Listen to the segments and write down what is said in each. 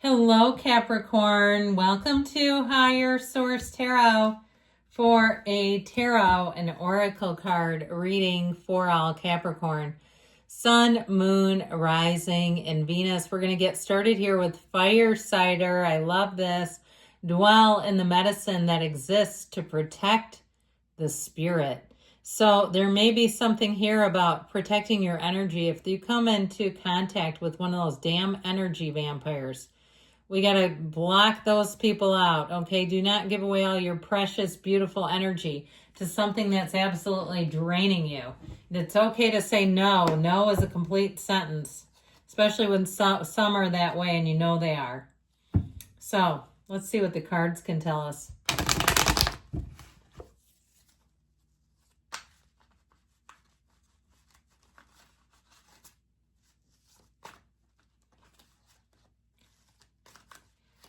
Hello, Capricorn. Welcome to Higher Source Tarot for a tarot and oracle card reading for all Capricorn. Sun, Moon, Rising, and Venus. We're going to get started here with Fire Cider. I love this. Dwell in the medicine that exists to protect the spirit. So there may be something here about protecting your energy if you come into contact with one of those damn energy vampires. We got to block those people out, okay? Do not give away all your precious, beautiful energy to something that's absolutely draining you. It's okay to say no. No is a complete sentence, especially when some are that way and you know they are. So let's see what the cards can tell us.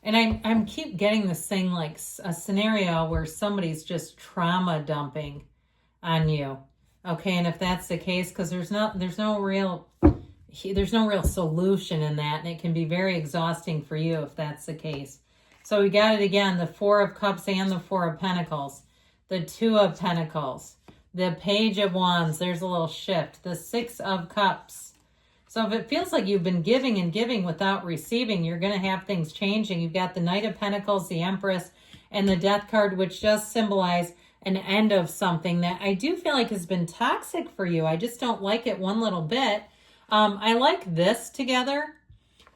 And I'm keep getting this thing like a scenario where somebody's just trauma dumping on you. Okay, and if that's the case, because there's no real solution in that, and it can be very exhausting for you if that's the case. So we got it again, the Four of Cups and the Four of Pentacles, the Two of Pentacles, the Page of Wands, there's a little shift, the Six of Cups. So if it feels like you've been giving and giving without receiving, you're going to have things changing. You've got the Knight of Pentacles, the Empress, and the Death card, which does symbolize an end of something that I do feel like has been toxic for you. I just don't like it one little bit. I like this together.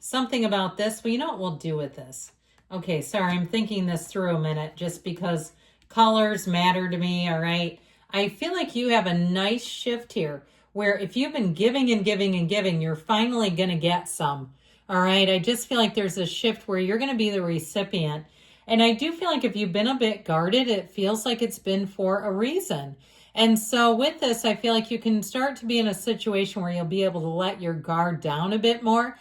Something about this. Well, you know what we'll do with this? Okay, sorry, I'm thinking this through a minute just because colors matter to me, all right? I feel like you have a nice shift here, where if you've been giving and giving and giving, you're finally going to get some. All right. I just feel like there's a shift where you're going to be the recipient. And I do feel like if you've been a bit guarded, it feels like it's been for a reason. And so with this, I feel like you can start to be in a situation where you'll be able to let your guard down a bit more.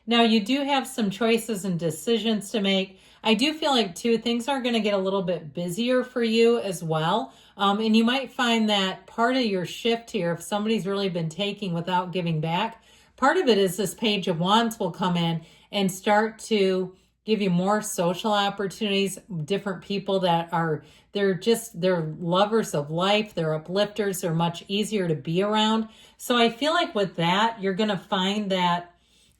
Now, you do have some choices and decisions to make. I do feel like, too, things are going to get a little bit busier for you as well. And you might find that part of your shift here, if somebody's really been taking without giving back, part of it is this Page of Wands will come in and start to give you more social opportunities, different people that are, they're lovers of life, they're uplifters, they're much easier to be around. So I feel like with that, you're going to find that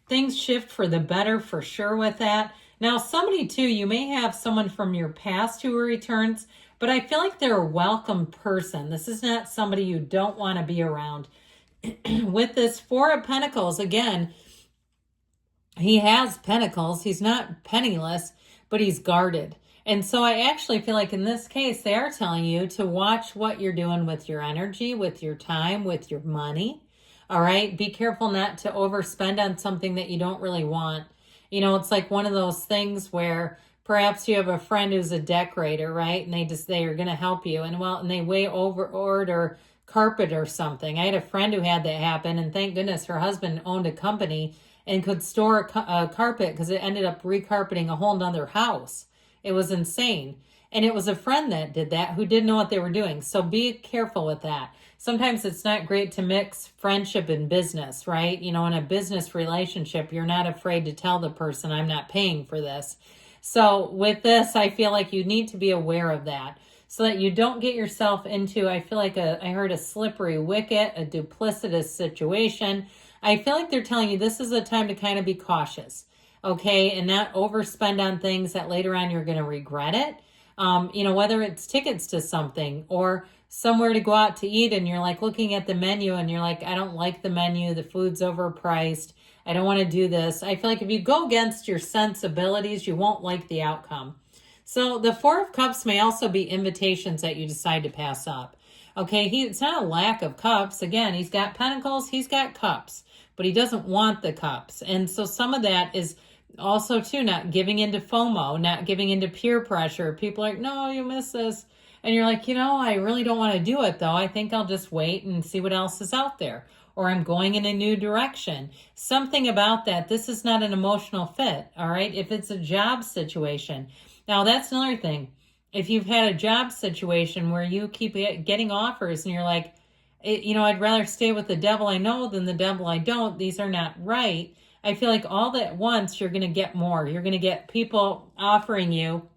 things shift for the better for sure with that. Now, somebody too, you may have someone from your past who returns, but I feel like they're a welcome person. This is not somebody you don't want to be around. With this Four of Pentacles, again, he has pentacles. He's not penniless, but he's guarded. And so I actually feel like in this case, they are telling you to watch what you're doing with your energy, with your time, with your money. All right. Be careful not to overspend on something that you don't really want. You know, it's like one of those things where perhaps you have a friend who's a decorator, right? And they are going to help you. And they way over order carpet or something. I had a friend who had that happen, and thank goodness her husband owned a company and could store a carpet because it ended up recarpeting a whole nother house. It was insane. And it was a friend that did that who didn't know what they were doing. So be careful with that. Sometimes it's not great to mix friendship and business, right? You know, in a business relationship, you're not afraid to tell the person, I'm not paying for this. So with this, I feel like you need to be aware of that so that you don't get yourself into, I feel like I heard a slippery wicket, a duplicitous situation. I feel like they're telling you this is a time to kind of be cautious, okay? And not overspend on things that later on you're going to regret it. You know, whether it's tickets to something or somewhere to go out to eat and you're like looking at the menu and you're like, I don't like the menu. The food's overpriced. I don't want to do this. I feel like if you go against your sensibilities, you won't like the outcome. So the Four of Cups may also be invitations that you decide to pass up. Okay, it's not a lack of cups. Again, he's got pentacles, he's got cups, but he doesn't want the cups. And so some of that is also too not giving into FOMO, not giving into peer pressure. People are like, no, you miss this. And you're like, you know, I really don't want to do it though. I think I'll just wait and see what else is out there. Or I'm going in a new direction. Something about that. This is not an emotional fit, all right? If it's a job situation. Now, that's another thing. If you've had a job situation where you keep getting offers and you're like, you know, I'd rather stay with the devil I know than the devil I don't. These are not right. I feel like all at once you're going to get more. You're going to get people offering you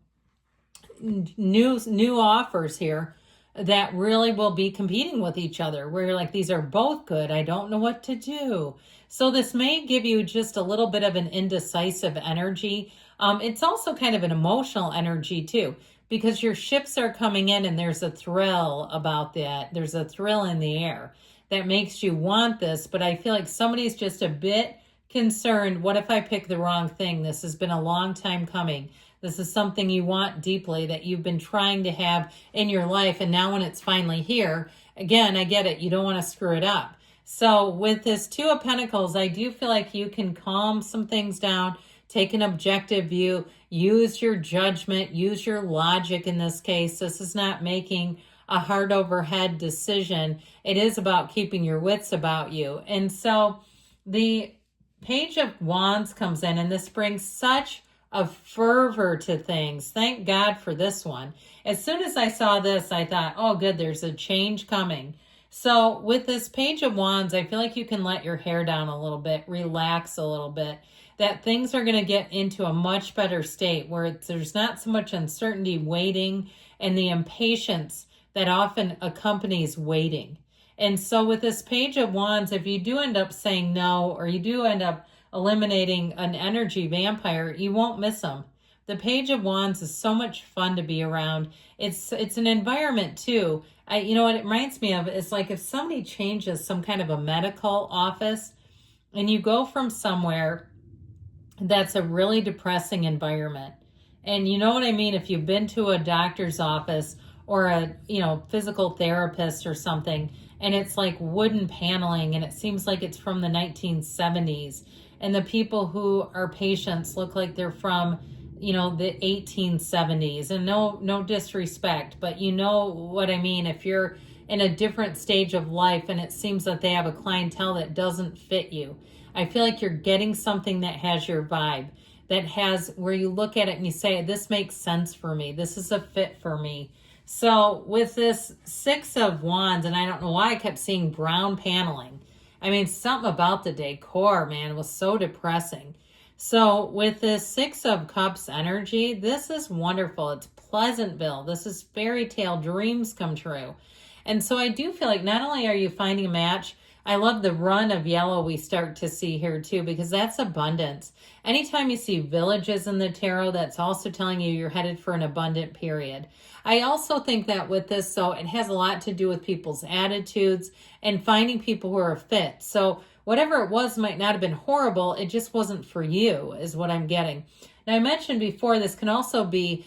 new offers here that really will be competing with each other, where you're like, these are both good, I don't know what to do. So this may give you just a little bit of an indecisive energy. It's also kind of an emotional energy too, because your ships are coming in and there's a thrill about that. There's a thrill in the air that makes you want this, but I feel like somebody's just a bit concerned. What if I pick the wrong thing? This has been a long time coming. This is something you want deeply, that you've been trying to have in your life. And now when it's finally here, again, I get it. You don't want to screw it up. So with this Two of Pentacles, I do feel like you can calm some things down, take an objective view, use your judgment, use your logic in this case. This is not making a heart over head decision. It is about keeping your wits about you. And so the Page of Wands comes in, and this brings such a fervor to things. Thank God for this one. As soon as I saw this, I thought, oh good, there's a change coming. So with this Page of Wands, I feel like you can let your hair down a little bit, relax a little bit, that things are going to get into a much better state where there's not so much uncertainty, waiting, and the impatience that often accompanies waiting. And so with this Page of Wands, if you do end up saying no, or you do end up eliminating an energy vampire, you won't miss them. The Page of Wands is so much fun to be around. It's an environment too. You know what it reminds me of? It's like if somebody changes some kind of a medical office and you go from somewhere that's a really depressing environment. And you know what I mean? If you've been to a doctor's office or a, physical therapist or something, and it's like wooden paneling and it seems like it's from the 1970s. And the people who are patients look like they're from, the 1870s. And no disrespect, but you know what I mean. If you're in a different stage of life and it seems that they have a clientele that doesn't fit you, I feel like you're getting something that has your vibe, that has where you look at it and you say, this makes sense for me. This is a fit for me. So with this Six of Wands, and I don't know why I kept seeing brown paneling. I mean, something about the decor, man, was so depressing. So with this Six of Cups energy, this is wonderful. It's Pleasantville. This is fairy tale, dreams come true. And so I do feel like not only are you finding a match, I love the run of yellow we start to see here too, because that's abundance. Anytime you see villages in the tarot, that's also telling you you're headed for an abundant period. I also think that with this, so it has a lot to do with people's attitudes and finding people who are fit. So whatever it was might not have been horrible. It just wasn't for you is what I'm getting. Now I mentioned before, this can also be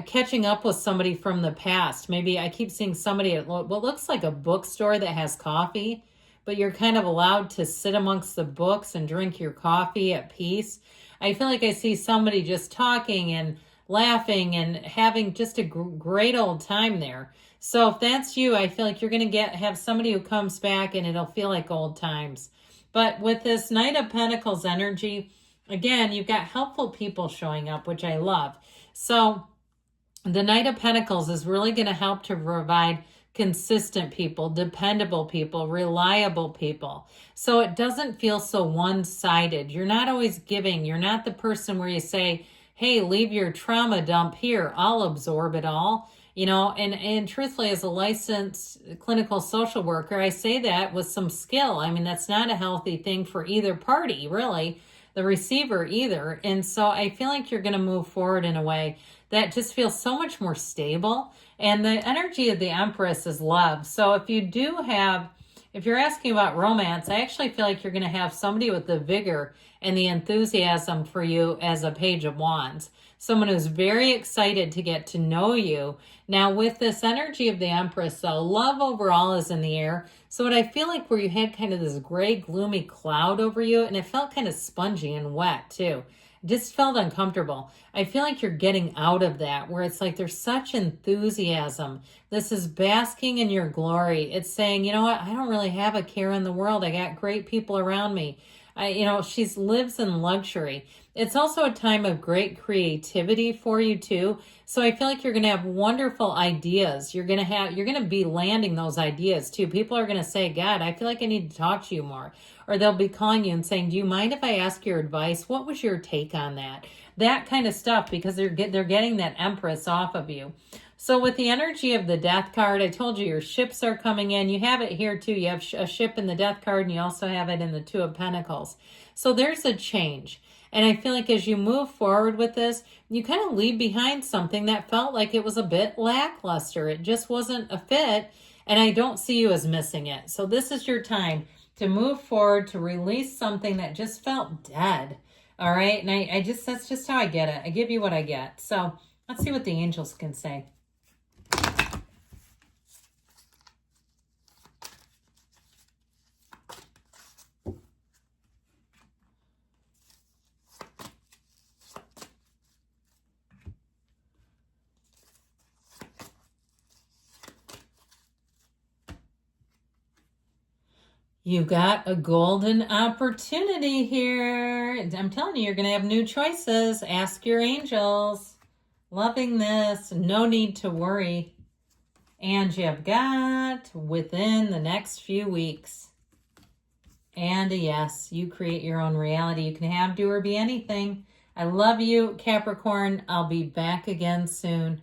catching up with somebody from the past. Maybe I keep seeing somebody at what looks like a bookstore that has coffee, but you're kind of allowed to sit amongst the books and drink your coffee at peace. I feel like I see somebody just talking and laughing and having just a great old time there. So if that's you, I feel like you're going to have somebody who comes back and it'll feel like old times. But with this Knight of Pentacles energy, again, you've got helpful people showing up, which I love. So the Knight of Pentacles is really going to help to provide consistent people, dependable people, reliable people. So it doesn't feel so one-sided. You're not always giving. You're not the person where you say, hey, leave your trauma dump here. I'll absorb it all. And truthfully, as a licensed clinical social worker, I say that with some skill. I mean, that's not a healthy thing for either party, really, the receiver either. And so I feel like you're going to move forward in a way that just feels so much more stable. And the energy of the Empress is love. So if you're asking about romance, I actually feel like you're going to have somebody with the vigor and the enthusiasm for you as a Page of Wands. Someone who's very excited to get to know you. Now with this energy of the Empress, though, love overall is in the air. So what I feel like where you had kind of this gray, gloomy cloud over you, and it felt kind of spongy and wet too. Just felt uncomfortable. I feel like you're getting out of that, where it's like there's such enthusiasm. This is basking in your glory. It's saying, you know what? I don't really have a care in the world. I got great people around me. She lives in luxury. It's also a time of great creativity for you too. So I feel like you're going to have wonderful ideas. You're going to be landing those ideas too. People are going to say, God, I feel like I need to talk to you more. or they'll be calling you and saying, do you mind if I ask your advice? What was your take on that? That kind of stuff, because they're getting that Empress off of you. So with the energy of the Death card, I told you your ships are coming in. You have it here too. You have a ship in the Death card, and you also have it in the Two of Pentacles. So there's a change. And I feel like as you move forward with this, you kind of leave behind something that felt like it was a bit lackluster. It just wasn't a fit, and I don't see you as missing it. So this is your time to move forward, to release something that just felt dead. All right? And that's just how I get it. I give you what I get. So let's see what the angels can say. You got a golden opportunity here. I'm telling you, you're going to have new choices. Ask your angels. Loving this. No need to worry. And you've got within the next few weeks. And a yes, you create your own reality. You can have, do, or be anything. I love you, Capricorn. I'll be back again soon.